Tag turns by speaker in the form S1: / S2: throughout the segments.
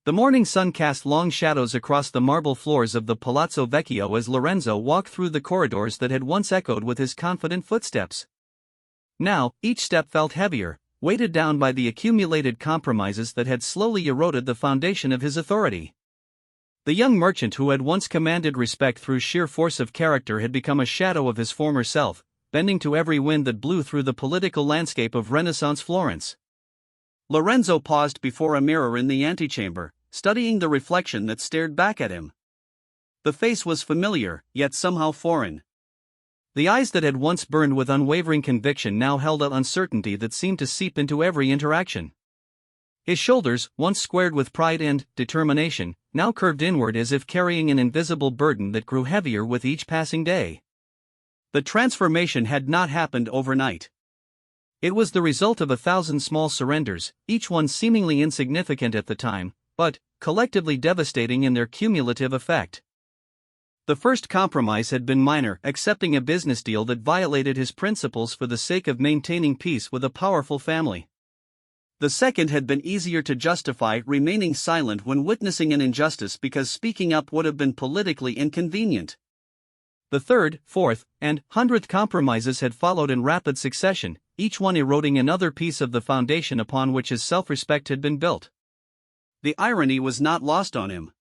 S1: The morning sun cast long shadows across the marble floors of the Palazzo Vecchio as Lorenzo walked through the corridors that had once echoed with his confident footsteps. Now, each step felt heavier, weighted down by the accumulated compromises that had slowly eroded the foundation of his authority. The young merchant who had once commanded respect through sheer force of character had become a shadow of his former self, bending to every wind that blew through the political landscape of Renaissance Florence. Lorenzo paused before a mirror in the antechamber, studying the reflection that stared back at him. The face was familiar, yet somehow foreign. The eyes that had once burned with unwavering conviction now held an uncertainty that seemed to seep into every interaction. His shoulders, once squared with pride and determination, now curved inward as if carrying an invisible burden that grew heavier with each passing day. The transformation had not happened overnight. It was the result of 1,000 small surrenders, each one seemingly insignificant at the time, but collectively devastating in their cumulative effect. The first compromise had been minor, accepting a business deal that violated his principles for the sake of maintaining peace with a powerful family. The second had been easier to justify, remaining silent when witnessing an injustice because speaking up would have been politically inconvenient. The third, fourth, and 100th compromises had followed in rapid succession, each one eroding another piece of the foundation upon which his self-respect had been built. The irony was not lost on him.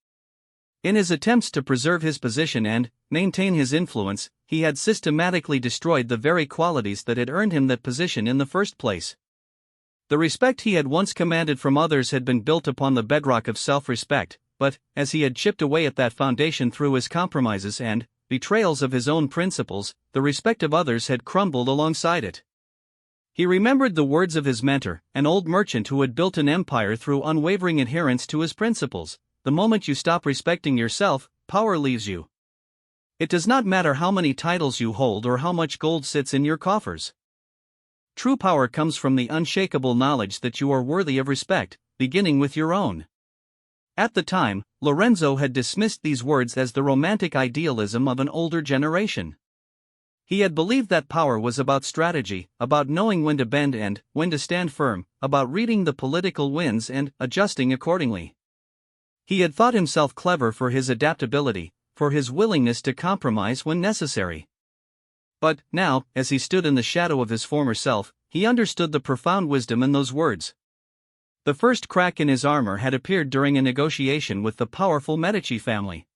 S1: In his attempts to preserve his position and maintain his influence, he had systematically destroyed the very qualities that had earned him that position in the first place. The respect he had once commanded from others had been built upon the bedrock of self-respect, but, as he had chipped away at that foundation through his compromises and betrayals of his own principles, the respect of others had crumbled alongside it. He remembered the words of his mentor, an old merchant who had built an empire through unwavering adherence to his principles: the moment you stop respecting yourself, power leaves you. It does not matter how many titles you hold or how much gold sits in your coffers. True power comes from the unshakable knowledge that you are worthy of respect, beginning with your own. At the time, Lorenzo had dismissed these words as the romantic idealism of an older generation. He had believed that power was about strategy, about knowing when to bend and when to stand firm, about reading the political winds and adjusting accordingly. He had thought himself clever for his adaptability, for his willingness to compromise when necessary. But now, as he stood in the shadow of his former self, he understood the profound wisdom in those words. The first crack in his armor had appeared during a negotiation with the powerful Medici family.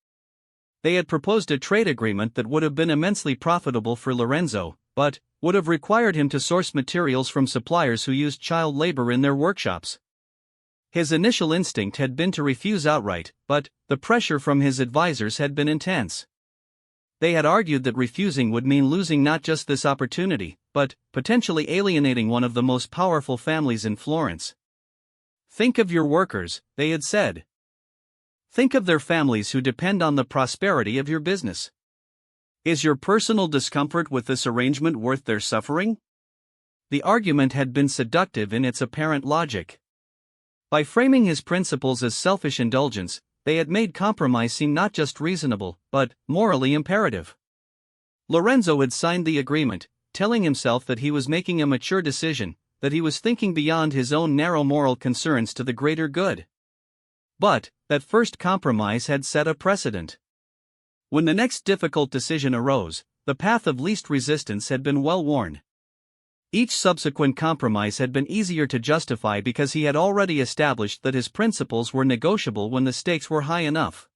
S1: They had proposed a trade agreement that would have been immensely profitable for Lorenzo, but would have required him to source materials from suppliers who used child labor in their workshops. His initial instinct had been to refuse outright, but the pressure from his advisors had been intense. They had argued that refusing would mean losing not just this opportunity, but potentially alienating one of the most powerful families in Florence. Think of your workers, they had said. Think of their families who depend on the prosperity of your business. Is your personal discomfort with this arrangement worth their suffering? The argument had been seductive in its apparent logic. By framing his principles as selfish indulgence, they had made compromise seem not just reasonable, but morally imperative. Lorenzo had signed the agreement, telling himself that he was making a mature decision, that he was thinking beyond his own narrow moral concerns to the greater good. But that first compromise had set a precedent. When the next difficult decision arose, the path of least resistance had been well worn. Each subsequent compromise had been easier to justify because he had already established that his principles were negotiable when the stakes were high enough.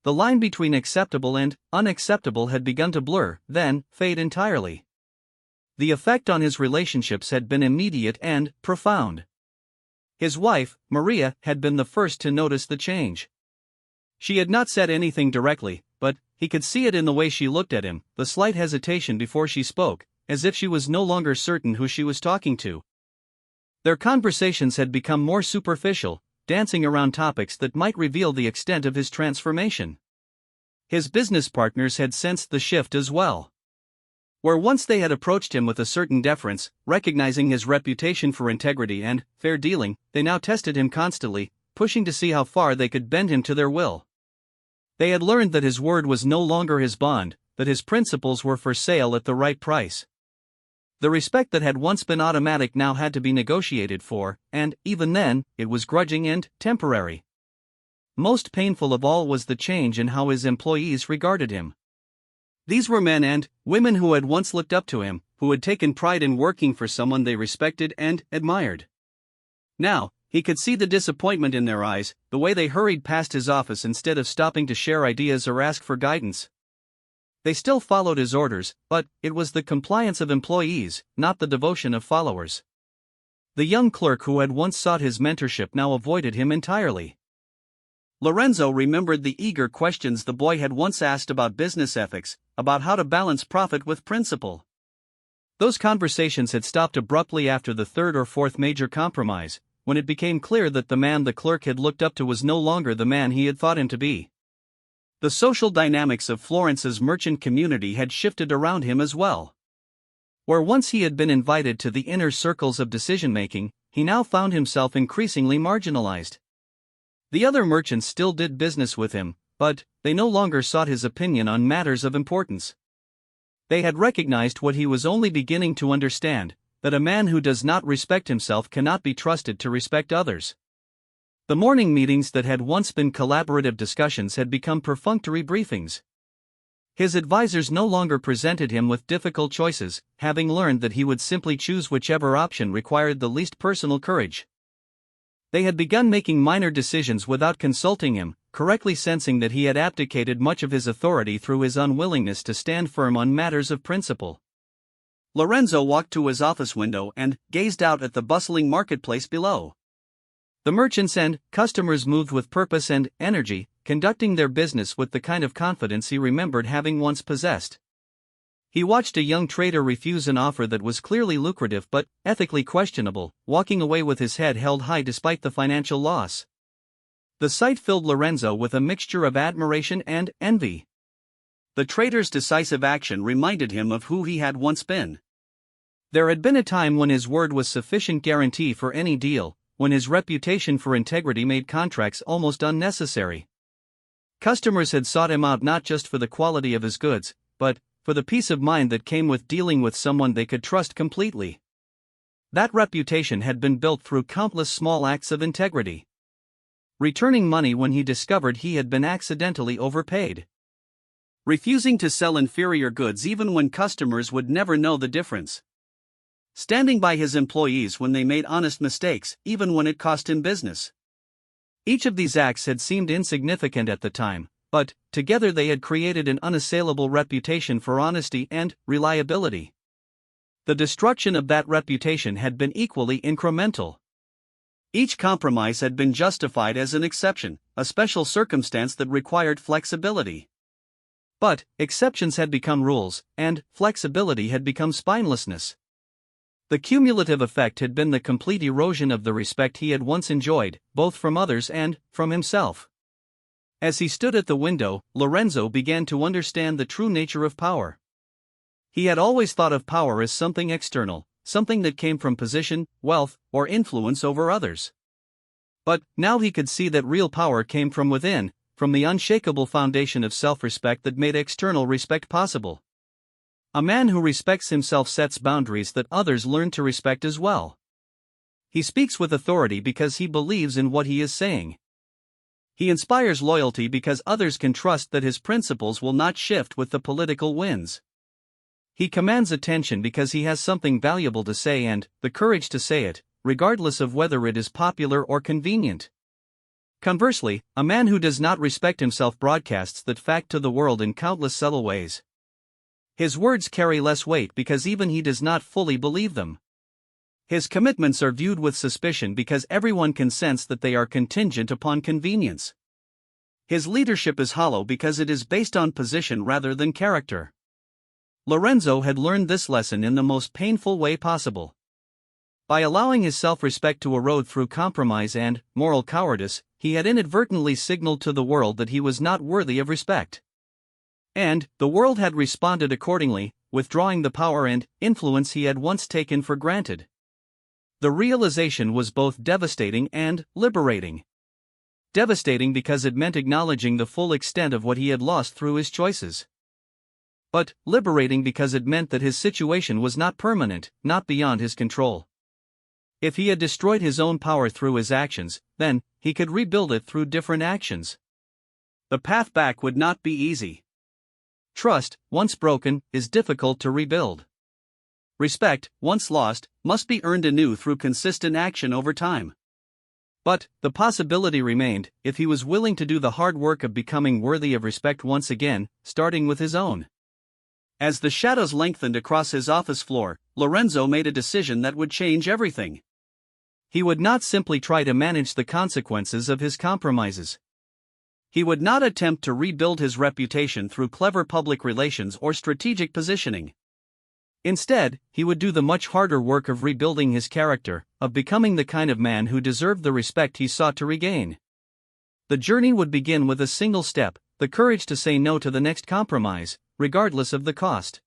S1: The line between acceptable and unacceptable had begun to blur, then fade entirely. The effect on his relationships had been immediate and profound. His wife, Maria, had been the first to notice the change. She had not said anything directly, but he could see it in the way she looked at him, the slight hesitation before she spoke, as if she was no longer certain who she was talking to. Their conversations had become more superficial, dancing around topics that might reveal the extent of his transformation. His business partners had sensed the shift as well. Where once they had approached him with a certain deference, recognizing his reputation for integrity and fair dealing, they now tested him constantly, pushing to see how far they could bend him to their will. They had learned that his word was no longer his bond, that his principles were for sale at the right price. The respect that had once been automatic now had to be negotiated for, and, even then, it was grudging and temporary. most painful of all was the change in how his employees regarded him. These were men and women who had once looked up to him, who had taken pride in working for someone they respected and admired. Now, he could see the disappointment in their eyes, the way they hurried past his office instead of stopping to share ideas or ask for guidance. They still followed his orders, but it was the compliance of employees, not the devotion of followers. The young clerk who had once sought his mentorship now avoided him entirely. Lorenzo remembered the eager questions the boy had once asked about business ethics, about how to balance profit with principle. Those conversations had stopped abruptly after the third or fourth major compromise, when it became clear that the man the clerk had looked up to was no longer the man he had thought him to be. The social dynamics of Florence's merchant community had shifted around him as well. Where once he had been invited to the inner circles of decision-making, he now found himself increasingly marginalized. The other merchants still did business with him, but they no longer sought his opinion on matters of importance. They had recognized what he was only beginning to understand, that a man who does not respect himself cannot be trusted to respect others. The morning meetings that had once been collaborative discussions had become perfunctory briefings. His advisors no longer presented him with difficult choices, having learned that he would simply choose whichever option required the least personal courage. They had begun making minor decisions without consulting him, correctly sensing that he had abdicated much of his authority through his unwillingness to stand firm on matters of principle. Lorenzo walked to his office window and gazed out at the bustling marketplace below. The merchants and customers moved with purpose and energy, conducting their business with the kind of confidence he remembered having once possessed. He watched a young trader refuse an offer that was clearly lucrative but ethically questionable, walking away with his head held high despite the financial loss. The sight filled Lorenzo with a mixture of admiration and envy. The trader's decisive action reminded him of who he had once been. There had been a time when his word was sufficient guarantee for any deal, when his reputation for integrity made contracts almost unnecessary. Customers had sought him out not just for the quality of his goods, but for the peace of mind that came with dealing with someone they could trust completely. That reputation had been built through countless small acts of integrity. Returning money when he discovered he had been accidentally overpaid. Refusing to sell inferior goods even when customers would never know the difference. Standing by his employees when they made honest mistakes, even when it cost him business. Each of these acts had seemed insignificant at the time, but together they had created an unassailable reputation for honesty and reliability. The destruction of that reputation had been equally incremental. Each compromise had been justified as an exception, a special circumstance that required flexibility. But exceptions had become rules, and flexibility had become spinelessness. The cumulative effect had been the complete erosion of the respect he had once enjoyed, both from others and from himself. As he stood at the window, Lorenzo began to understand the true nature of power. He had always thought of power as something external, something that came from position, wealth, or influence over others. But now he could see that real power came from within, from the unshakable foundation of self-respect that made external respect possible. A man who respects himself sets boundaries that others learn to respect as well. He speaks with authority because he believes in what he is saying. He inspires loyalty because others can trust that his principles will not shift with the political winds. He commands attention because he has something valuable to say and the courage to say it, regardless of whether it is popular or convenient. Conversely, a man who does not respect himself broadcasts that fact to the world in countless subtle ways. His words carry less weight because even he does not fully believe them. His commitments are viewed with suspicion because everyone can sense that they are contingent upon convenience. His leadership is hollow because it is based on position rather than character. Lorenzo had learned this lesson in the most painful way possible. By allowing his self-respect to erode through compromise and moral cowardice, he had inadvertently signaled to the world that he was not worthy of respect. And the world had responded accordingly, withdrawing the power and influence he had once taken for granted. The realization was both devastating and liberating. Devastating because it meant acknowledging the full extent of what he had lost through his choices. But liberating because it meant that his situation was not permanent, not beyond his control. If he had destroyed his own power through his actions, then he could rebuild it through different actions. The path back would not be easy. Trust, once broken, is difficult to rebuild. Respect, once lost, must be earned anew through consistent action over time. But the possibility remained, if he was willing to do the hard work of becoming worthy of respect once again, starting with his own. As the shadows lengthened across his office floor, Lorenzo made a decision that would change everything. He would not simply try to manage the consequences of his compromises. He would not attempt to rebuild his reputation through clever public relations or strategic positioning. Instead, he would do the much harder work of rebuilding his character, of becoming the kind of man who deserved the respect he sought to regain. The journey would begin with a single step, the courage to say no to the next compromise, regardless of the cost.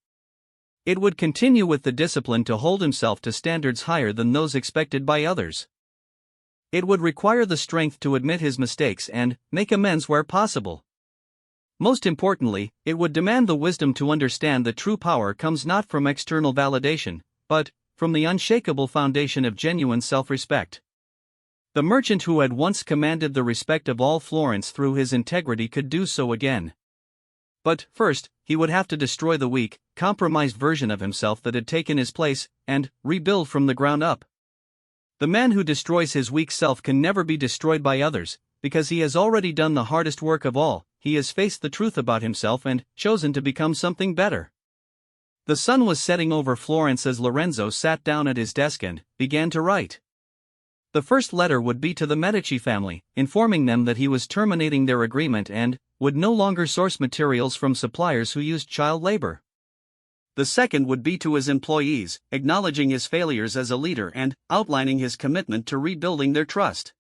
S1: It would continue with the discipline to hold himself to standards higher than those expected by others. It would require the strength to admit his mistakes and make amends where possible. Most importantly, it would demand the wisdom to understand that true power comes not from external validation, but from the unshakable foundation of genuine self-respect. The merchant who had once commanded the respect of all Florence through his integrity could do so again. But first, he would have to destroy the weak, compromised version of himself that had taken his place, and rebuild from the ground up. The man who destroys his weak self can never be destroyed by others, because he has already done the hardest work of all. He has faced the truth about himself and chosen to become something better. The sun was setting over Florence as Lorenzo sat down at his desk and began to write. The first letter would be to the Medici family, informing them that he was terminating their agreement and would no longer source materials from suppliers who used child labor. The second would be to his employees, acknowledging his failures as a leader and outlining his commitment to rebuilding their trust.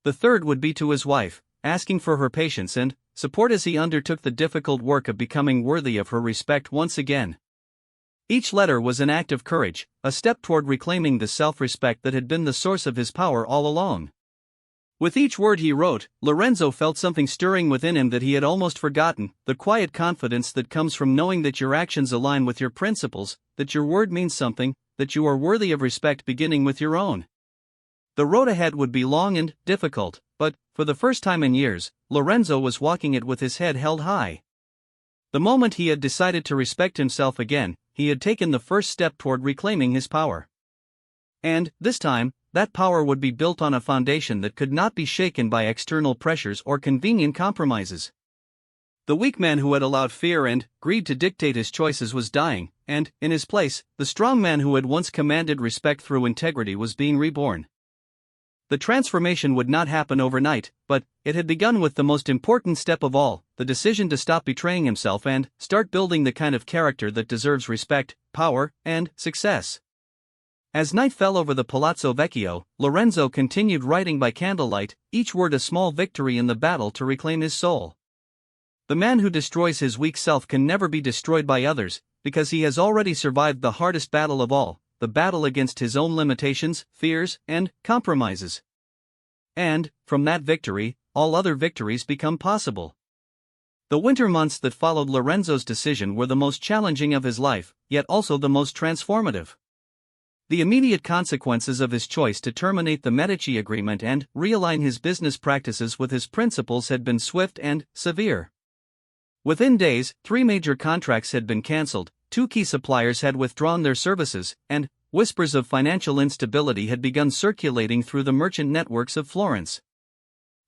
S1: The third would be to his wife, asking for her patience and support as he undertook the difficult work of becoming worthy of her respect once again. Each letter was an act of courage, a step toward reclaiming the self-respect that had been the source of his power all along. With each word he wrote, Lorenzo felt something stirring within him that he had almost forgotten, the quiet confidence that comes from knowing that your actions align with your principles, that your word means something, that you are worthy of respect beginning with your own. The road ahead would be long and difficult, but, for the first time in years, Lorenzo was walking it with his head held high. The moment he had decided to respect himself again, he had taken the first step toward reclaiming his power. And, this time, that power would be built on a foundation that could not be shaken by external pressures or convenient compromises. The weak man who had allowed fear and greed to dictate his choices was dying, and, in his place, the strong man who had once commanded respect through integrity was being reborn. The transformation would not happen overnight, but it had begun with the most important step of all, the decision to stop betraying himself and start building the kind of character that deserves respect, power, and success. As night fell over the Palazzo Vecchio, Lorenzo continued writing by candlelight, each word a small victory in the battle to reclaim his soul. The man who destroys his weak self can never be destroyed by others, because he has already survived the hardest battle of all, the battle against his own limitations, fears, and compromises. And, from that victory, all other victories become possible. The winter months that followed Lorenzo's decision were the most challenging of his life, yet also the most transformative. The immediate consequences of his choice to terminate the Medici agreement and realign his business practices with his principles had been swift and severe. Within days, 3 major contracts had been cancelled, 2 key suppliers had withdrawn their services, and whispers of financial instability had begun circulating through the merchant networks of Florence.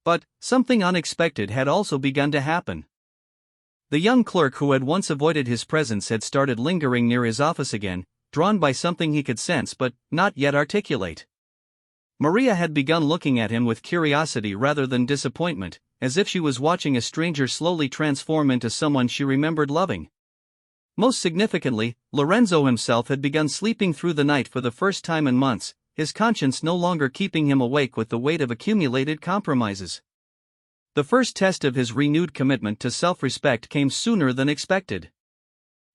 S1: But something unexpected had also begun to happen. The young clerk who had once avoided his presence had started lingering near his office again, drawn by something he could sense but not yet articulate. Maria had begun looking at him with curiosity rather than disappointment, as if she was watching a stranger slowly transform into someone she remembered loving. Most significantly, Lorenzo himself had begun sleeping through the night for the first time in months, his conscience no longer keeping him awake with the weight of accumulated compromises. The first test of his renewed commitment to self-respect came sooner than expected.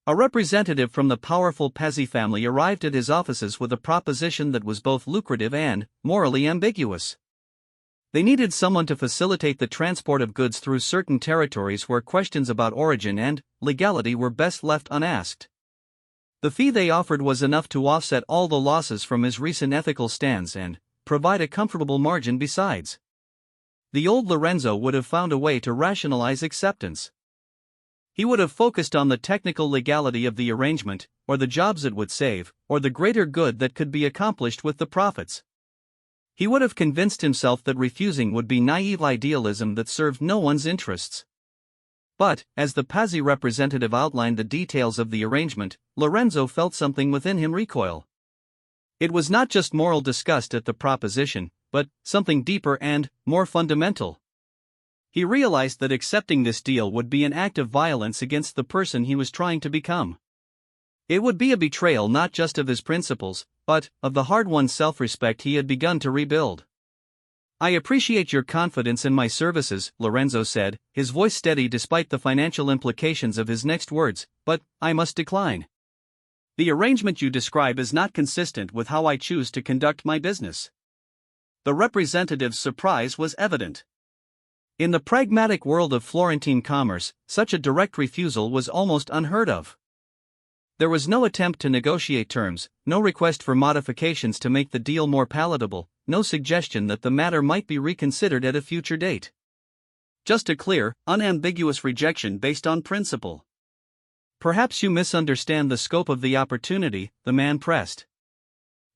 S1: A representative from the powerful Pazzi family arrived at his offices with a proposition that was both lucrative and morally ambiguous. They needed someone to facilitate the transport of goods through certain territories where questions about origin and legality were best left unasked. The fee they offered was enough to offset all the losses from his recent ethical stands and provide a comfortable margin besides. The old Lorenzo would have found a way to rationalize acceptance. He would have focused on the technical legality of the arrangement, or the jobs it would save, or the greater good that could be accomplished with the profits. He would have convinced himself that refusing would be naive idealism that served no one's interests. But, as the Pazzi representative outlined the details of the arrangement, Lorenzo felt something within him recoil. It was not just moral disgust at the proposition, but something deeper and more fundamental. He realized that accepting this deal would be an act of violence against the person he was trying to become. It would be a betrayal not just of his principles, but of the hard-won self-respect he had begun to rebuild. "I appreciate your confidence in my services," Lorenzo said, his voice steady despite the financial implications of his next words, "but I must decline. The arrangement you describe is not consistent with how I choose to conduct my business." The representative's surprise was evident. In the pragmatic world of Florentine commerce, such a direct refusal was almost unheard of. There was no attempt to negotiate terms, no request for modifications to make the deal more palatable, no suggestion that the matter might be reconsidered at a future date. Just a clear, unambiguous rejection based on principle. "Perhaps you misunderstand the scope of the opportunity," the man pressed.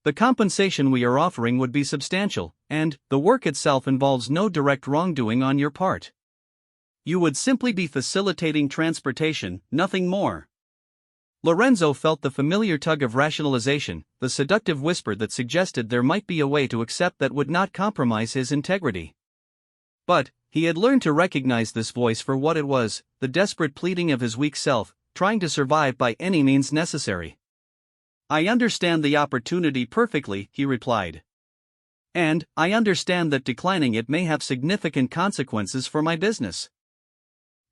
S1: "The compensation we are offering would be substantial, and the work itself involves no direct wrongdoing on your part. You would simply be facilitating transportation, nothing more." Lorenzo felt the familiar tug of rationalization, the seductive whisper that suggested there might be a way to accept that would not compromise his integrity. But he had learned to recognize this voice for what it was, the desperate pleading of his weak self, trying to survive by any means necessary. "I understand the opportunity perfectly," he replied. "And I understand that declining it may have significant consequences for my business.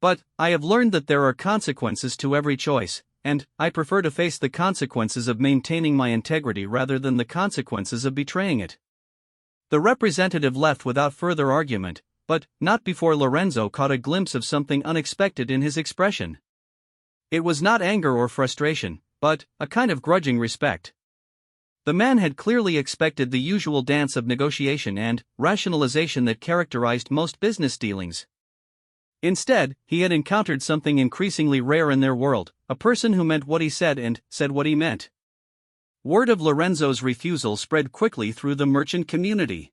S1: But I have learned that there are consequences to every choice, and I prefer to face the consequences of maintaining my integrity rather than the consequences of betraying it." The representative left without further argument, but not before Lorenzo caught a glimpse of something unexpected in his expression. It was not anger or frustration, but a kind of grudging respect. The man had clearly expected the usual dance of negotiation and rationalization that characterized most business dealings. Instead, he had encountered something increasingly rare in their world, a person who meant what he said and said what he meant. Word of Lorenzo's refusal spread quickly through the merchant community.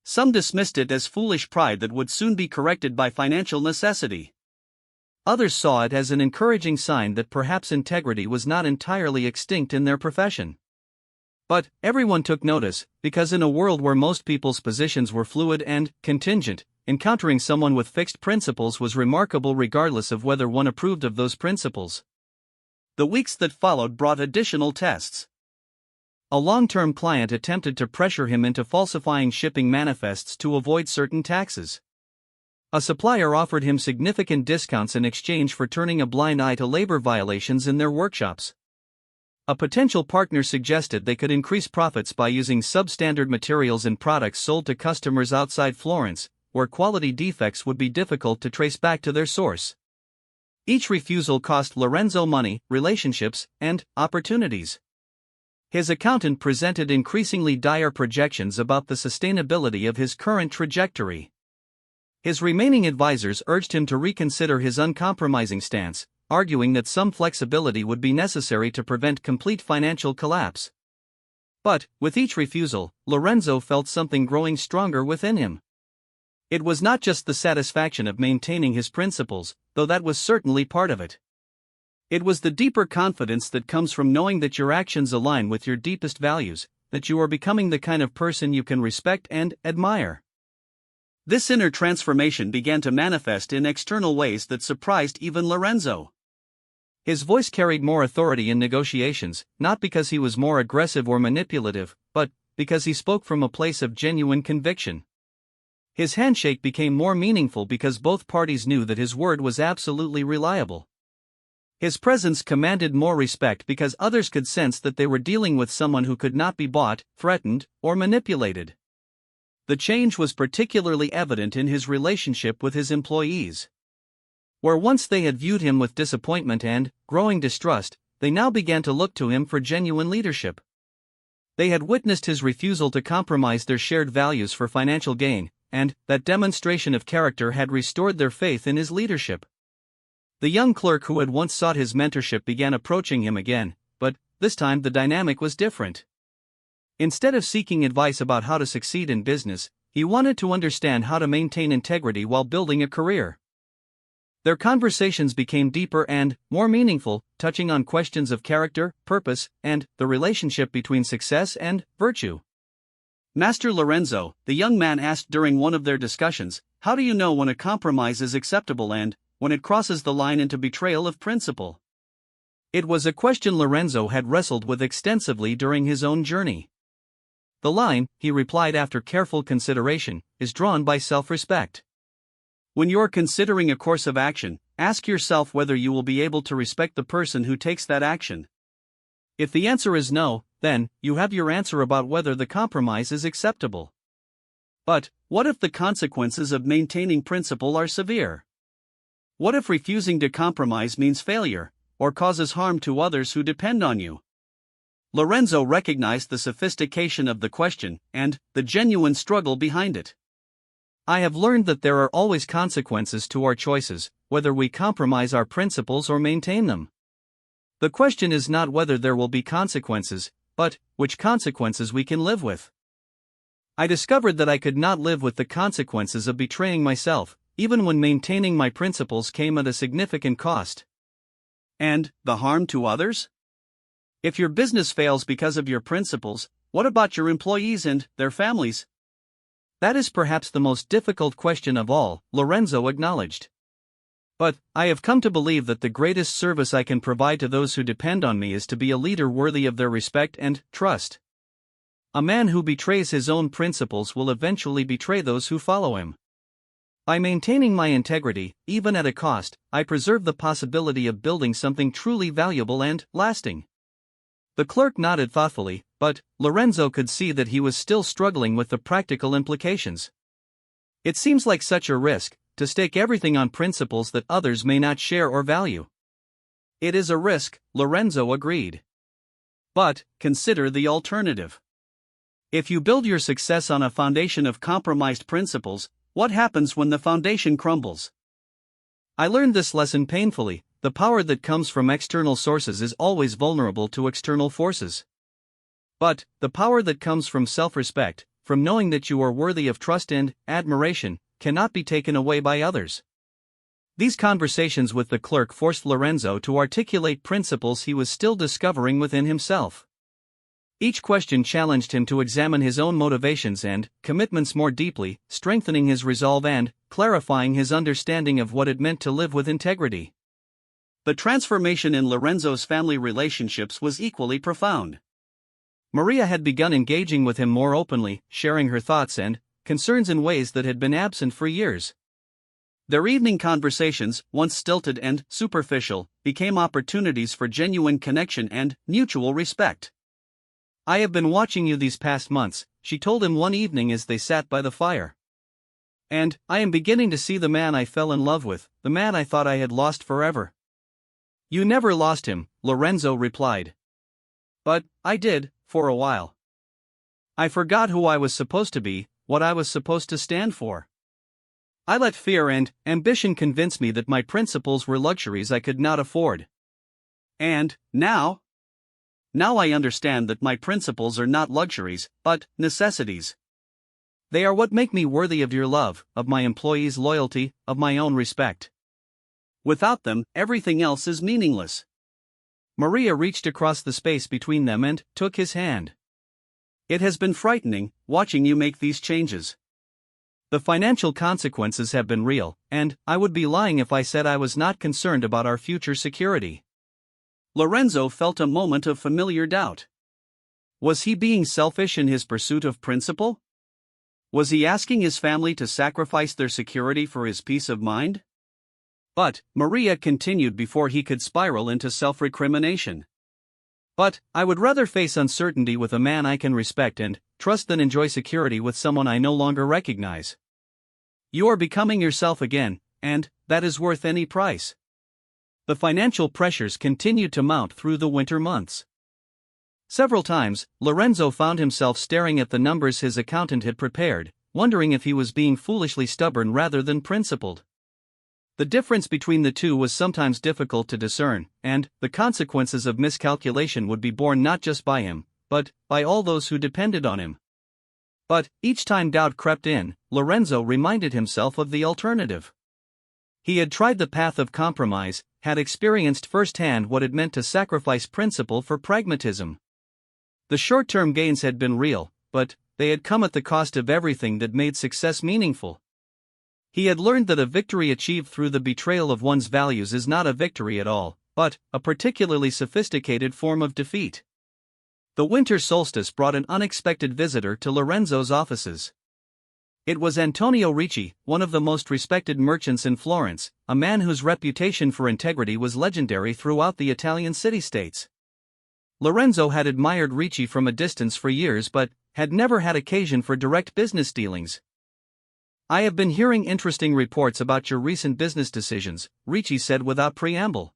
S1: Some dismissed it as foolish pride that would soon be corrected by financial necessity. Others saw it as an encouraging sign that perhaps integrity was not entirely extinct in their profession. But everyone took notice, because in a world where most people's positions were fluid and contingent, encountering someone with fixed principles was remarkable regardless of whether one approved of those principles. The weeks that followed brought additional tests. A long-term client attempted to pressure him into falsifying shipping manifests to avoid certain taxes. A supplier offered him significant discounts in exchange for turning a blind eye to labor violations in their workshops. A potential partner suggested they could increase profits by using substandard materials in products sold to customers outside Florence, where quality defects would be difficult to trace back to their source. Each refusal cost Lorenzo money, relationships, and opportunities. His accountant presented increasingly dire projections about the sustainability of his current trajectory. His remaining advisors urged him to reconsider his uncompromising stance, arguing that some flexibility would be necessary to prevent complete financial collapse. But, with each refusal, Lorenzo felt something growing stronger within him. It was not just the satisfaction of maintaining his principles, though that was certainly part of it. It was the deeper confidence that comes from knowing that your actions align with your deepest values, that you are becoming the kind of person you can respect and admire. This inner transformation began to manifest in external ways that surprised even Lorenzo. His voice carried more authority in negotiations, not because he was more aggressive or manipulative, but because he spoke from a place of genuine conviction. His handshake became more meaningful because both parties knew that his word was absolutely reliable. His presence commanded more respect because others could sense that they were dealing with someone who could not be bought, threatened, or manipulated. The change was particularly evident in his relationship with his employees. Where once they had viewed him with disappointment and growing distrust, they now began to look to him for genuine leadership. They had witnessed his refusal to compromise their shared values for financial gain, and that demonstration of character had restored their faith in his leadership. The young clerk who had once sought his mentorship began approaching him again, but this time the dynamic was different. Instead of seeking advice about how to succeed in business, he wanted to understand how to maintain integrity while building a career. Their conversations became deeper and more meaningful, touching on questions of character, purpose, and the relationship between success and virtue. "Master Lorenzo," the young man asked during one of their discussions, "how do you know when a compromise is acceptable and when it crosses the line into betrayal of principle?" It was a question Lorenzo had wrestled with extensively during his own journey. "The line," he replied after careful consideration, "is drawn by self-respect. When you're considering a course of action, ask yourself whether you will be able to respect the person who takes that action. If the answer is no, then you have your answer about whether the compromise is acceptable. But what if the consequences of maintaining principle are severe? What if refusing to compromise means failure, or causes harm to others who depend on you?" Lorenzo recognized the sophistication of the question and the genuine struggle behind it. "I have learned that there are always consequences to our choices, whether we compromise our principles or maintain them. The question is not whether there will be consequences, but which consequences we can live with. I discovered that I could not live with the consequences of betraying myself, even when maintaining my principles came at a significant cost." "And the harm to others? If your business fails because of your principles, what about your employees and their families?" "That is perhaps the most difficult question of all," Lorenzo acknowledged. "But I have come to believe that the greatest service I can provide to those who depend on me is to be a leader worthy of their respect and trust. A man who betrays his own principles will eventually betray those who follow him. By maintaining my integrity, even at a cost, I preserve the possibility of building something truly valuable and lasting." The clerk nodded thoughtfully, but Lorenzo could see that he was still struggling with the practical implications. "It seems like such a risk, to stake everything on principles that others may not share or value." "It is a risk," Lorenzo agreed. "But consider the alternative. If you build your success on a foundation of compromised principles, what happens when the foundation crumbles?" "I learned this lesson painfully. The power that comes from external sources is always vulnerable to external forces. But the power that comes from self-respect, from knowing that you are worthy of trust and admiration, cannot be taken away by others." These conversations with the clerk forced Lorenzo to articulate principles he was still discovering within himself. Each question challenged him to examine his own motivations and commitments more deeply, strengthening his resolve and clarifying his understanding of what it meant to live with integrity. The transformation in Lorenzo's family relationships was equally profound. Maria had begun engaging with him more openly, sharing her thoughts and concerns in ways that had been absent for years. Their evening conversations, once stilted and superficial, became opportunities for genuine connection and mutual respect. "I have been watching you these past months," she told him one evening as they sat by the fire. "And I am beginning to see the man I fell in love with, the man I thought I had lost forever." "You never lost him," Lorenzo replied. "But I did, for a while. I forgot who I was supposed to be, what I was supposed to stand for. I let fear and ambition convince me that my principles were luxuries I could not afford. And now I understand that my principles are not luxuries, but necessities. They are what make me worthy of your love, of my employees' loyalty, of my own respect. Without them, everything else is meaningless." Maria reached across the space between them and took his hand. "It has been frightening, watching you make these changes. The financial consequences have been real, and I would be lying if I said I was not concerned about our future security." Lorenzo felt a moment of familiar doubt. Was he being selfish in his pursuit of principle? Was he asking his family to sacrifice their security for his peace of mind? But Maria continued before he could spiral into self-recrimination. "But I would rather face uncertainty with a man I can respect and trust than enjoy security with someone I no longer recognize. You are becoming yourself again, and that is worth any price." The financial pressures continued to mount through the winter months. Several times, Lorenzo found himself staring at the numbers his accountant had prepared, wondering if he was being foolishly stubborn rather than principled. The difference between the two was sometimes difficult to discern, and the consequences of miscalculation would be borne not just by him, but by all those who depended on him. But, each time doubt crept in, Lorenzo reminded himself of the alternative. He had tried the path of compromise, had experienced firsthand what it meant to sacrifice principle for pragmatism. The short-term gains had been real, but they had come at the cost of everything that made success meaningful. He had learned that a victory achieved through the betrayal of one's values is not a victory at all, but a particularly sophisticated form of defeat. The winter solstice brought an unexpected visitor to Lorenzo's offices. It was Antonio Ricci, one of the most respected merchants in Florence, a man whose reputation for integrity was legendary throughout the Italian city-states. Lorenzo had admired Ricci from a distance for years but had never had occasion for direct business dealings. "I have been hearing interesting reports about your recent business decisions," Ricci said without preamble.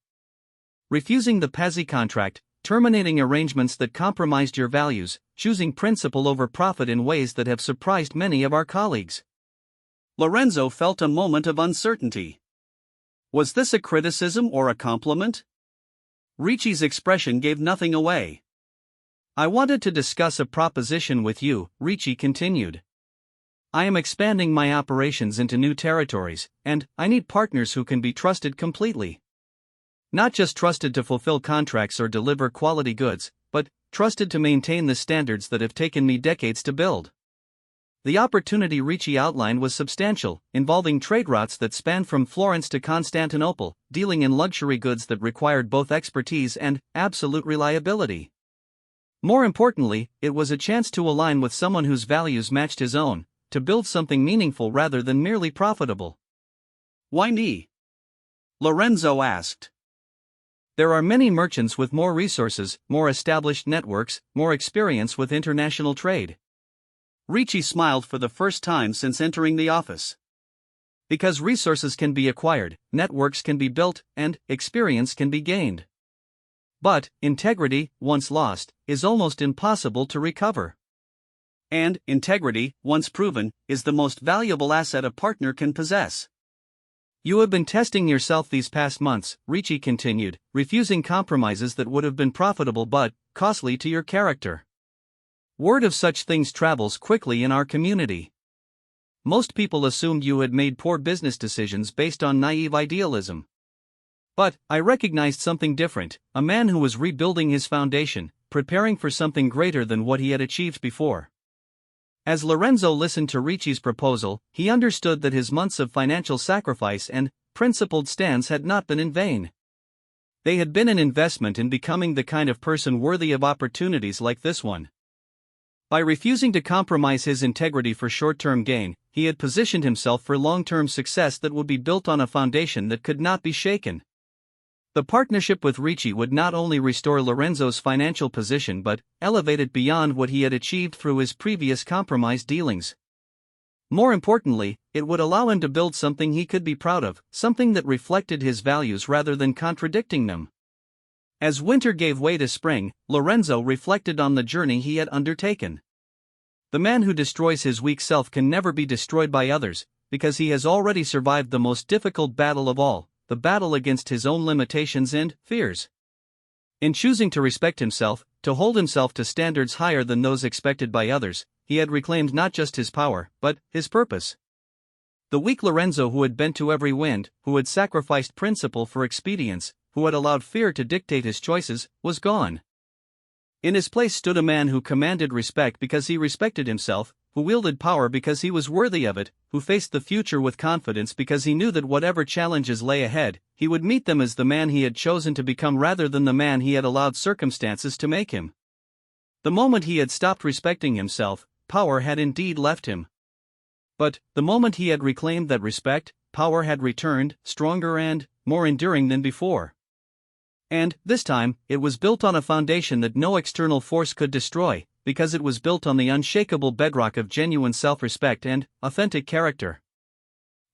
S1: "Refusing the Pazzi contract, terminating arrangements that compromised your values, choosing principle over profit in ways that have surprised many of our colleagues." Lorenzo felt a moment of uncertainty. Was this a criticism or a compliment? Ricci's expression gave nothing away. "I wanted to discuss a proposition with you," Ricci continued. "I am expanding my operations into new territories, and I need partners who can be trusted completely. Not just trusted to fulfill contracts or deliver quality goods, but trusted to maintain the standards that have taken me decades to build." The opportunity Ricci outlined was substantial, involving trade routes that spanned from Florence to Constantinople, dealing in luxury goods that required both expertise and absolute reliability. More importantly, it was a chance to align with someone whose values matched his own, to build something meaningful rather than merely profitable. "Why me?" Lorenzo asked. "There are many merchants with more resources, more established networks, more experience with international trade." Ricci smiled for the first time since entering the office. "Because resources can be acquired, networks can be built, and experience can be gained. But integrity, once lost, is almost impossible to recover. And integrity, once proven, is the most valuable asset a partner can possess." "You have been testing yourself these past months," Ricci continued, "refusing compromises that would have been profitable but costly to your character. Word of such things travels quickly in our community. Most people assumed you had made poor business decisions based on naive idealism. But I recognized something different, a man who was rebuilding his foundation, preparing for something greater than what he had achieved before." As Lorenzo listened to Ricci's proposal, he understood that his months of financial sacrifice and principled stance had not been in vain. They had been an investment in becoming the kind of person worthy of opportunities like this one. By refusing to compromise his integrity for short-term gain, he had positioned himself for long-term success that would be built on a foundation that could not be shaken. The partnership with Ricci would not only restore Lorenzo's financial position but elevate it beyond what he had achieved through his previous compromise dealings. More importantly, it would allow him to build something he could be proud of, something that reflected his values rather than contradicting them. As winter gave way to spring, Lorenzo reflected on the journey he had undertaken. The man who destroys his weak self can never be destroyed by others, because he has already survived the most difficult battle of all, the battle against his own limitations and fears. In choosing to respect himself, to hold himself to standards higher than those expected by others, he had reclaimed not just his power, but his purpose. The weak Lorenzo who had bent to every wind, who had sacrificed principle for expedience, who had allowed fear to dictate his choices, was gone. In his place stood a man who commanded respect because he respected himself, who wielded power because he was worthy of it, who faced the future with confidence because he knew that whatever challenges lay ahead, he would meet them as the man he had chosen to become rather than the man he had allowed circumstances to make him. The moment he had stopped respecting himself, power had indeed left him. But the moment he had reclaimed that respect, power had returned, stronger and more enduring than before. And, this time, it was built on a foundation that no external force could destroy, because it was built on the unshakable bedrock of genuine self-respect and authentic character.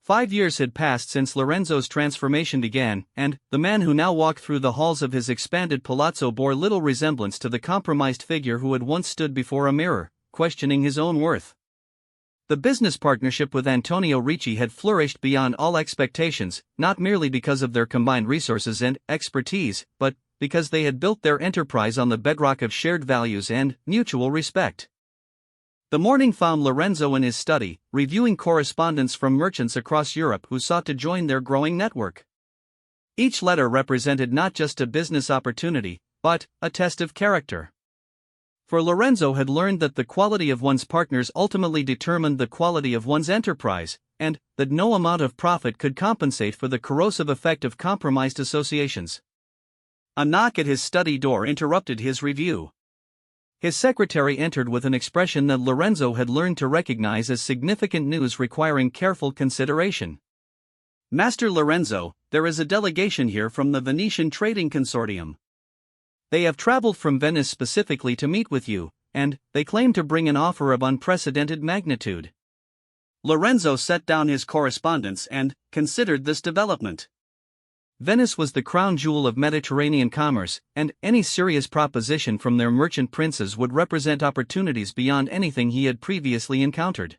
S1: 5 years had passed since Lorenzo's transformation began, and the man who now walked through the halls of his expanded palazzo bore little resemblance to the compromised figure who had once stood before a mirror, questioning his own worth. The business partnership with Antonio Ricci had flourished beyond all expectations, not merely because of their combined resources and expertise, but because they had built their enterprise on the bedrock of shared values and mutual respect. The morning found Lorenzo in his study, reviewing correspondence from merchants across Europe who sought to join their growing network. Each letter represented not just a business opportunity, but a test of character. For Lorenzo had learned that the quality of one's partners ultimately determined the quality of one's enterprise, and that no amount of profit could compensate for the corrosive effect of compromised associations. A knock at his study door interrupted his review. His secretary entered with an expression that Lorenzo had learned to recognize as significant news requiring careful consideration. "Master Lorenzo, there is a delegation here from the Venetian Trading Consortium. They have traveled from Venice specifically to meet with you, and they claim to bring an offer of unprecedented magnitude." Lorenzo set down his correspondence and considered this development. Venice was the crown jewel of Mediterranean commerce, and any serious proposition from their merchant princes would represent opportunities beyond anything he had previously encountered.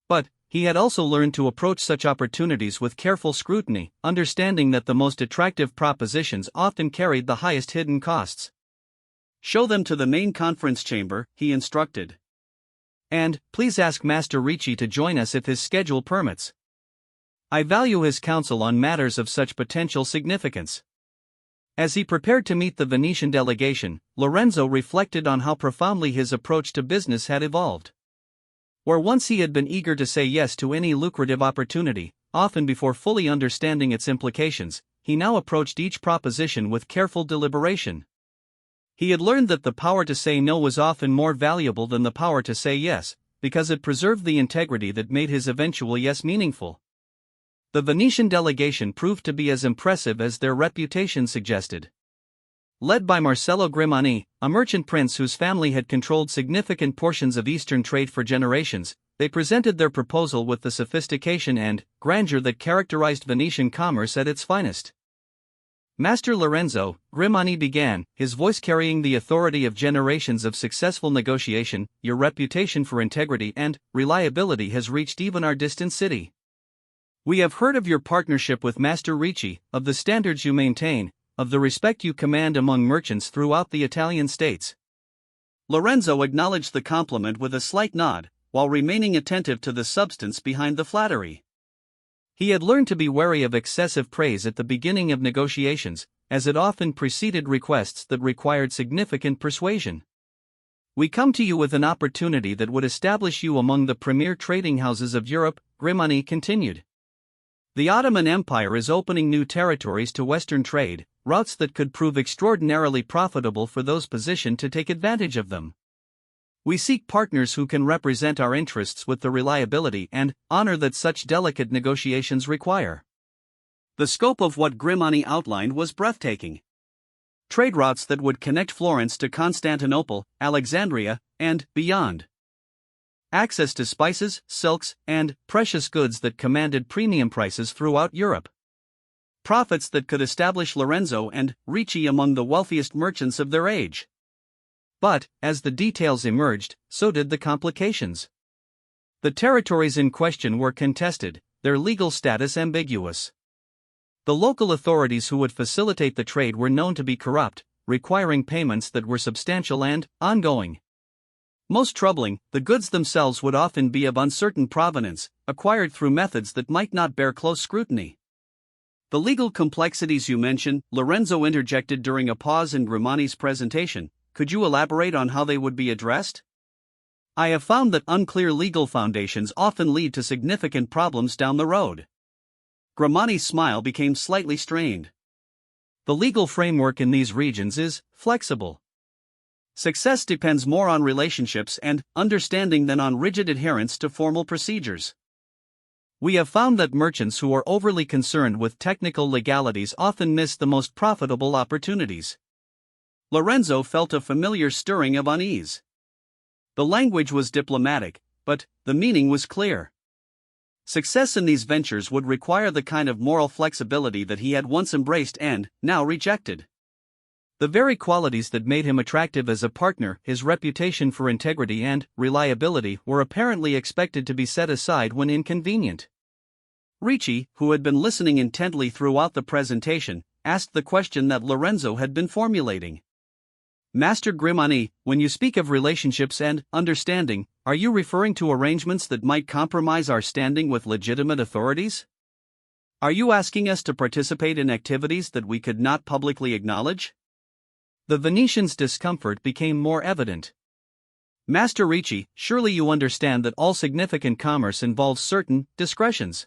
S1: But he had also learned to approach such opportunities with careful scrutiny, understanding that the most attractive propositions often carried the highest hidden costs. "Show them to the main conference chamber," he instructed. "And please ask Master Ricci to join us if his schedule permits. I value his counsel on matters of such potential significance." As he prepared to meet the Venetian delegation, Lorenzo reflected on how profoundly his approach to business had evolved. Where once he had been eager to say yes to any lucrative opportunity, often before fully understanding its implications, he now approached each proposition with careful deliberation. He had learned that the power to say no was often more valuable than the power to say yes, because it preserved the integrity that made his eventual yes meaningful. The Venetian delegation proved to be as impressive as their reputation suggested. Led by Marcello Grimani, a merchant prince whose family had controlled significant portions of Eastern trade for generations, they presented their proposal with the sophistication and grandeur that characterized Venetian commerce at its finest. "Master Lorenzo," Grimani began, his voice carrying the authority of generations of successful negotiation, "your reputation for integrity and reliability has reached even our distant city. We have heard of your partnership with Master Ricci, of the standards you maintain, of the respect you command among merchants throughout the Italian states." Lorenzo acknowledged the compliment with a slight nod, while remaining attentive to the substance behind the flattery. He had learned to be wary of excessive praise at the beginning of negotiations, as it often preceded requests that required significant persuasion. "We come to you with an opportunity that would establish you among the premier trading houses of Europe," Grimani continued. "The Ottoman Empire is opening new territories to Western trade, routes that could prove extraordinarily profitable for those positioned to take advantage of them. We seek partners who can represent our interests with the reliability and honor that such delicate negotiations require." The scope of what Grimani outlined was breathtaking. Trade routes that would connect Florence to Constantinople, Alexandria, and beyond. Access to spices, silks, and precious goods that commanded premium prices throughout Europe. Profits that could establish Lorenzo and Ricci among the wealthiest merchants of their age. But, as the details emerged, so did the complications. The territories in question were contested, their legal status ambiguous. The local authorities who would facilitate the trade were known to be corrupt, requiring payments that were substantial and ongoing. Most troubling, the goods themselves would often be of uncertain provenance, acquired through methods that might not bear close scrutiny. "The legal complexities you mention," Lorenzo interjected during a pause in Grimani's presentation, "could you elaborate on how they would be addressed? I have found that unclear legal foundations often lead to significant problems down the road." Grimani's smile became slightly strained. "The legal framework in these regions is flexible. Success depends more on relationships and understanding than on rigid adherence to formal procedures. We have found that merchants who are overly concerned with technical legalities often miss the most profitable opportunities." Lorenzo felt a familiar stirring of unease. The language was diplomatic, but the meaning was clear. Success in these ventures would require the kind of moral flexibility that he had once embraced and, now rejected. The very qualities that made him attractive as a partner, his reputation for integrity and reliability, were apparently expected to be set aside when inconvenient. Ricci, who had been listening intently throughout the presentation, asked the question that Lorenzo had been formulating. Master Grimani, when you speak of relationships and understanding, are you referring to arrangements that might compromise our standing with legitimate authorities? Are you asking us to participate in activities that we could not publicly acknowledge? The Venetian's discomfort became more evident. Master Ricci, surely you understand that all significant commerce involves certain discretions.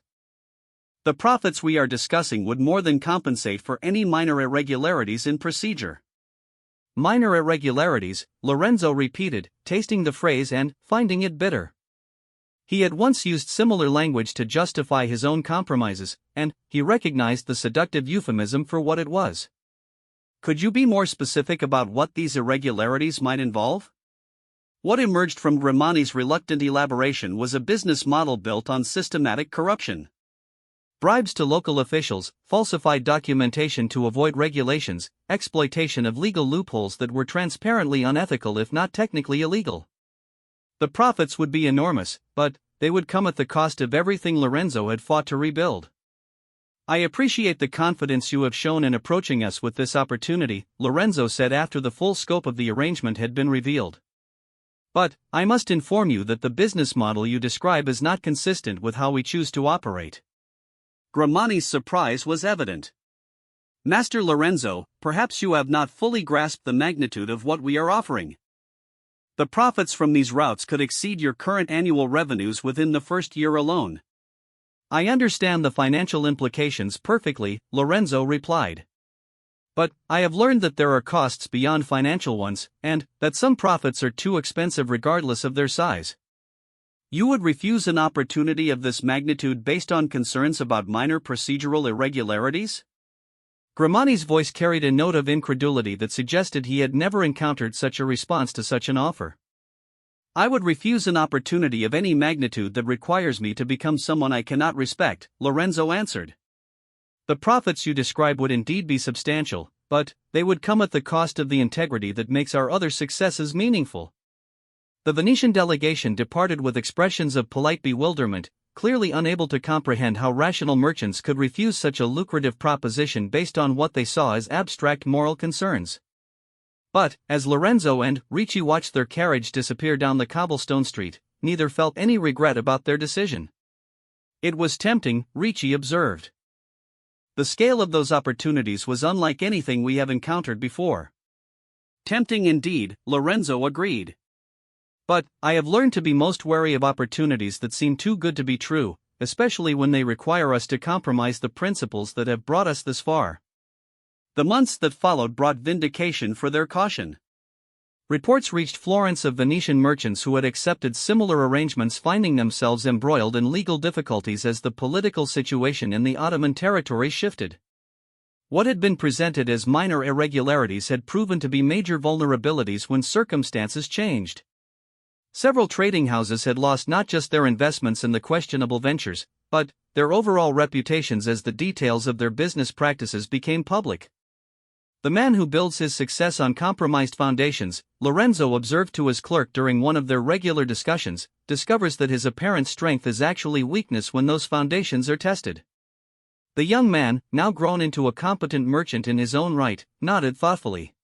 S1: The profits we are discussing would more than compensate for any minor irregularities in procedure. Minor irregularities, Lorenzo repeated, tasting the phrase and finding it bitter. He had once used similar language to justify his own compromises, and he recognized the seductive euphemism for what it was. Could you be more specific about what these irregularities might involve? What emerged from Grimani's reluctant elaboration was a business model built on systematic corruption. Bribes to local officials, falsified documentation to avoid regulations, exploitation of legal loopholes that were transparently unethical if not technically illegal. The profits would be enormous, but they would come at the cost of everything Lorenzo had fought to rebuild. I appreciate the confidence you have shown in approaching us with this opportunity, Lorenzo said after the full scope of the arrangement had been revealed. But, I must inform you that the business model you describe is not consistent with how we choose to operate. Grimani's surprise was evident. Master Lorenzo, perhaps you have not fully grasped the magnitude of what we are offering. The profits from these routes could exceed your current annual revenues within the first year alone. I understand the financial implications perfectly, Lorenzo replied. But, I have learned that there are costs beyond financial ones, and that some profits are too expensive regardless of their size. You would refuse an opportunity of this magnitude based on concerns about minor procedural irregularities? Grimani's voice carried a note of incredulity that suggested he had never encountered such a response to such an offer. I would refuse an opportunity of any magnitude that requires me to become someone I cannot respect, Lorenzo answered. The profits you describe would indeed be substantial, but they would come at the cost of the integrity that makes our other successes meaningful. The Venetian delegation departed with expressions of polite bewilderment, clearly unable to comprehend how rational merchants could refuse such a lucrative proposition based on what they saw as abstract moral concerns. But, as Lorenzo and Ricci watched their carriage disappear down the cobblestone street, neither felt any regret about their decision. It was tempting, Ricci observed. The scale of those opportunities was unlike anything we have encountered before. Tempting indeed, Lorenzo agreed. But, I have learned to be most wary of opportunities that seem too good to be true, especially when they require us to compromise the principles that have brought us this far. The months that followed brought vindication for their caution. Reports reached Florence of Venetian merchants who had accepted similar arrangements finding themselves embroiled in legal difficulties as the political situation in the Ottoman territory shifted. What had been presented as minor irregularities had proven to be major vulnerabilities when circumstances changed. Several trading houses had lost not just their investments in the questionable ventures, but their overall reputations as the details of their business practices became public. The man who builds his success on compromised foundations, Lorenzo observed to his clerk during one of their regular discussions, discovers that his apparent strength is actually weakness when those foundations are tested. The young man, now grown into a competent merchant in his own right, nodded thoughtfully.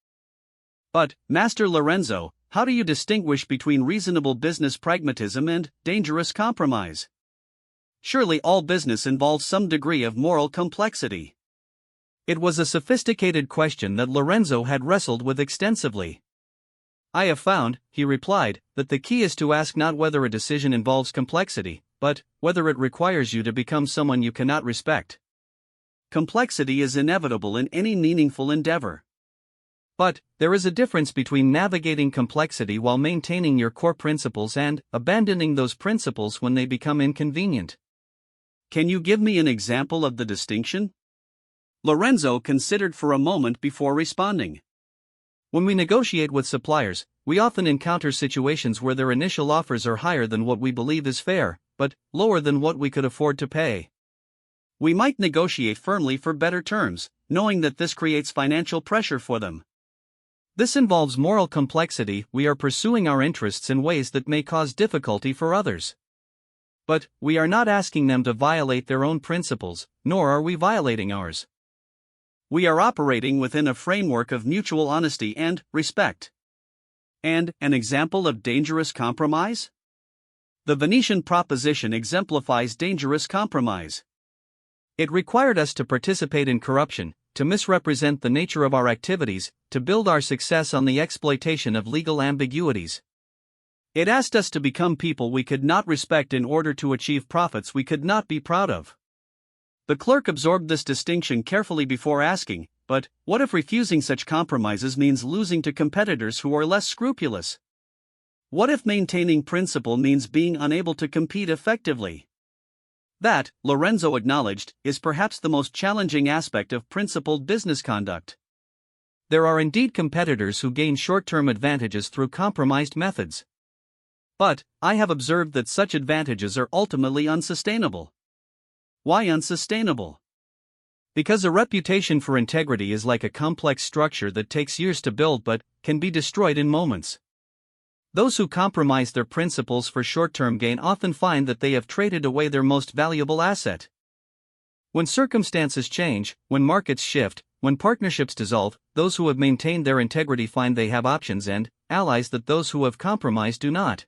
S1: But, Master Lorenzo, how do you distinguish between reasonable business pragmatism and dangerous compromise? Surely all business involves some degree of moral complexity. It was a sophisticated question that Lorenzo had wrestled with extensively. I have found, he replied, that the key is to ask not whether a decision involves complexity, but whether it requires you to become someone you cannot respect. Complexity is inevitable in any meaningful endeavor. But, there is a difference between navigating complexity while maintaining your core principles and abandoning those principles when they become inconvenient. Can you give me an example of the distinction? Lorenzo considered for a moment before responding. When we negotiate with suppliers, we often encounter situations where their initial offers are higher than what we believe is fair, but lower than what we could afford to pay. We might negotiate firmly for better terms, knowing that this creates financial pressure for them. This involves moral complexity. We are pursuing our interests in ways that may cause difficulty for others. But we are not asking them to violate their own principles, nor are we violating ours. We are operating within a framework of mutual honesty and respect. And an example of dangerous compromise? The Venetian proposition exemplifies dangerous compromise. It required us to participate in corruption, to misrepresent the nature of our activities, to build our success on the exploitation of legal ambiguities. It asked us to become people we could not respect in order to achieve profits we could not be proud of. The clerk absorbed this distinction carefully before asking, but what if refusing such compromises means losing to competitors who are less scrupulous? What if maintaining principle means being unable to compete effectively? That, Lorenzo acknowledged, is perhaps the most challenging aspect of principled business conduct. There are indeed competitors who gain short-term advantages through compromised methods. But I have observed that such advantages are ultimately unsustainable. Why unsustainable? Because a reputation for integrity is like a complex structure that takes years to build but can be destroyed in moments. Those who compromise their principles for short-term gain often find that they have traded away their most valuable asset. When circumstances change, when markets shift, when partnerships dissolve, those who have maintained their integrity find they have options and allies that those who have compromised do not.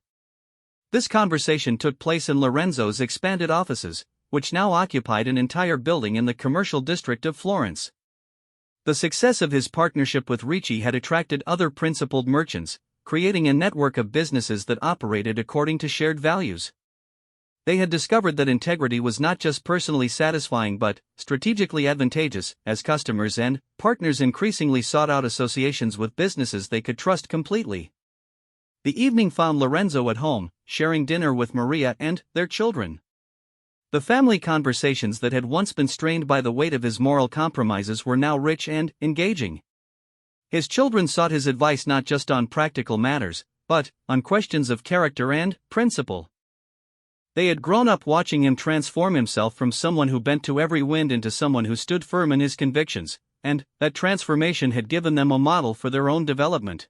S1: This conversation took place in Lorenzo's expanded offices, which now occupied an entire building in the commercial district of Florence. The success of his partnership with Ricci had attracted other principled merchants, creating a network of businesses that operated according to shared values. They had discovered that integrity was not just personally satisfying but strategically advantageous, as customers and partners increasingly sought out associations with businesses they could trust completely. The evening found Lorenzo at home, sharing dinner with Maria and their children. The family conversations that had once been strained by the weight of his moral compromises were now rich and engaging. His children sought his advice not just on practical matters, but on questions of character and principle. They had grown up watching him transform himself from someone who bent to every wind into someone who stood firm in his convictions, and that transformation had given them a model for their own development.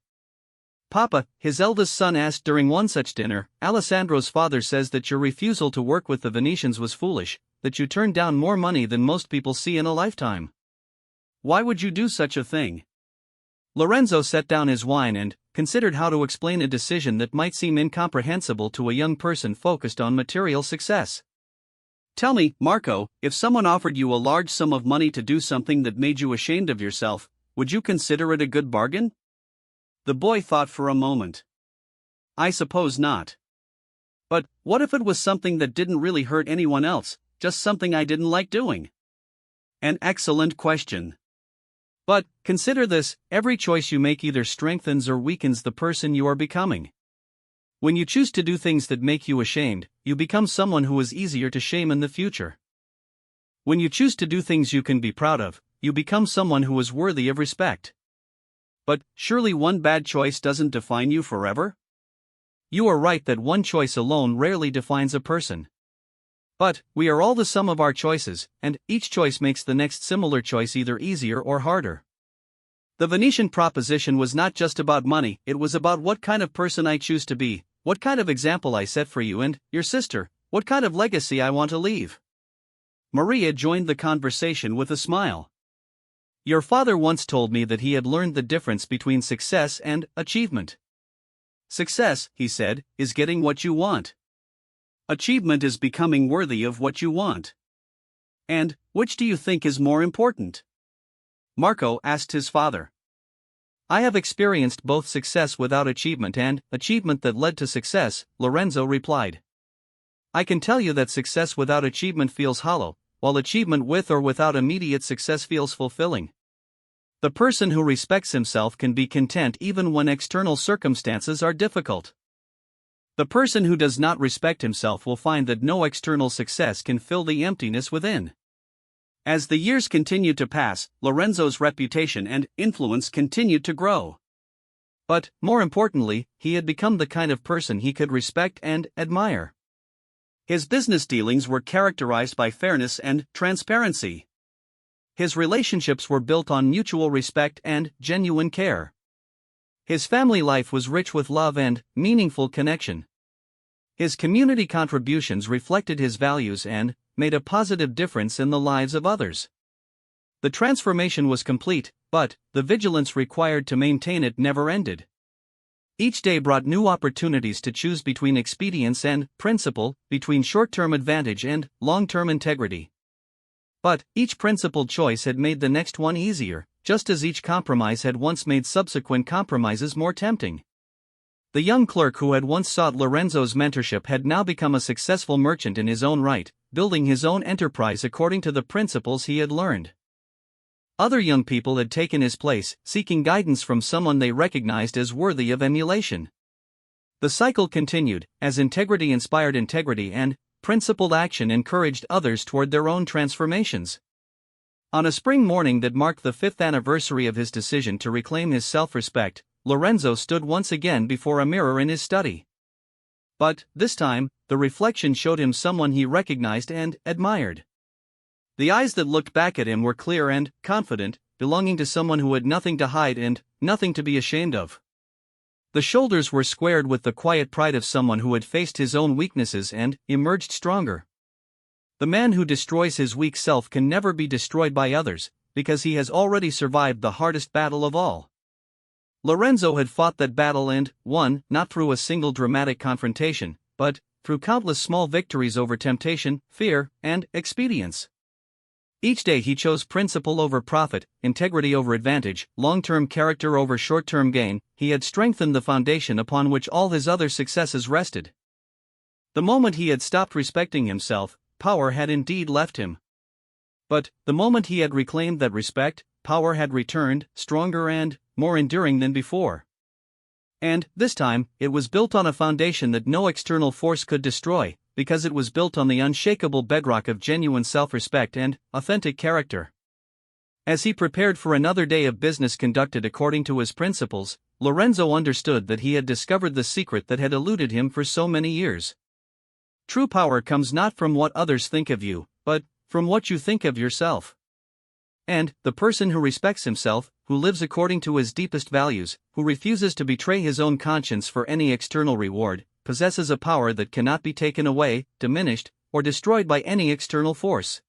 S1: "Papa," his eldest son asked during one such dinner, "Alessandro's father says that your refusal to work with the Venetians was foolish, that you turned down more money than most people see in a lifetime. Why would you do such a thing?" Lorenzo set down his wine and considered how to explain a decision that might seem incomprehensible to a young person focused on material success. "Tell me, Marco, if someone offered you a large sum of money to do something that made you ashamed of yourself, would you consider it a good bargain?" The boy thought for a moment. "I suppose not. But what if it was something that didn't really hurt anyone else, just something I didn't like doing?" An excellent question. But consider this: every choice you make either strengthens or weakens the person you are becoming. When you choose to do things that make you ashamed, you become someone who is easier to shame in the future. When you choose to do things you can be proud of, you become someone who is worthy of respect. But surely one bad choice doesn't define you forever? You are right that one choice alone rarely defines a person. But we are all the sum of our choices, and each choice makes the next similar choice either easier or harder. The Venetian proposition was not just about money, it was about what kind of person I choose to be, what kind of example I set for you and your sister, what kind of legacy I want to leave. Maria joined the conversation with a smile. "Your father once told me that he had learned the difference between success and achievement. Success," he said, "is getting what you want. Achievement is becoming worthy of what you want. And which do you think is more important?" Marco asked his father. "I have experienced both success without achievement and achievement that led to success," Lorenzo replied. "I can tell you that success without achievement feels hollow, while achievement with or without immediate success feels fulfilling. The person who respects himself can be content even when external circumstances are difficult. The person who does not respect himself will find that no external success can fill the emptiness within." As the years continued to pass, Lorenzo's reputation and influence continued to grow. But, more importantly, he had become the kind of person he could respect and admire. His business dealings were characterized by fairness and transparency. His relationships were built on mutual respect and genuine care. His family life was rich with love and meaningful connection. His community contributions reflected his values and made a positive difference in the lives of others. The transformation was complete, but the vigilance required to maintain it never ended. Each day brought new opportunities to choose between expedience and principle, between short-term advantage and long-term integrity. But each principled choice had made the next one easier, just as each compromise had once made subsequent compromises more tempting. The young clerk who had once sought Lorenzo's mentorship had now become a successful merchant in his own right, building his own enterprise according to the principles he had learned. Other young people had taken his place, seeking guidance from someone they recognized as worthy of emulation. The cycle continued, as integrity inspired integrity and principled action encouraged others toward their own transformations. On a spring morning that marked the 5th anniversary of his decision to reclaim his self-respect, Lorenzo stood once again before a mirror in his study. But, this time, the reflection showed him someone he recognized and admired. The eyes that looked back at him were clear and confident, belonging to someone who had nothing to hide and nothing to be ashamed of. The shoulders were squared with the quiet pride of someone who had faced his own weaknesses and emerged stronger. The man who destroys his weak self can never be destroyed by others, because he has already survived the hardest battle of all. Lorenzo had fought that battle and won, not through a single dramatic confrontation, but through countless small victories over temptation, fear, and expedience. Each day he chose principle over profit, integrity over advantage, long-term character over short-term gain. He had strengthened the foundation upon which all his other successes rested. The moment he had stopped respecting himself, power had indeed left him. But, the moment he had reclaimed that respect, power had returned, stronger and more enduring than before. And, this time, it was built on a foundation that no external force could destroy, because it was built on the unshakable bedrock of genuine self-respect and authentic character. As he prepared for another day of business conducted according to his principles, Lorenzo understood that he had discovered the secret that had eluded him for so many years. True power comes not from what others think of you, but from what you think of yourself. And the person who respects himself, who lives according to his deepest values, who refuses to betray his own conscience for any external reward, possesses a power that cannot be taken away, diminished, or destroyed by any external force.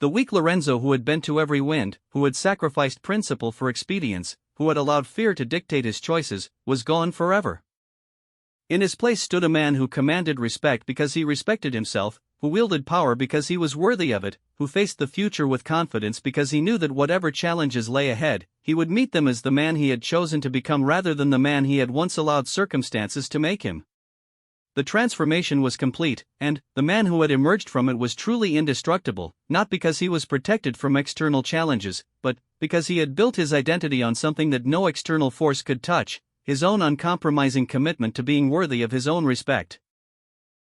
S1: The weak Lorenzo who had bent to every wind, who had sacrificed principle for expedience, who had allowed fear to dictate his choices, was gone forever. In his place stood a man who commanded respect because he respected himself, who wielded power because he was worthy of it, who faced the future with confidence because he knew that whatever challenges lay ahead, he would meet them as the man he had chosen to become rather than the man he had once allowed circumstances to make him. The transformation was complete, and the man who had emerged from it was truly indestructible, not because he was protected from external challenges, but because he had built his identity on something that no external force could touch, his own uncompromising commitment to being worthy of his own respect.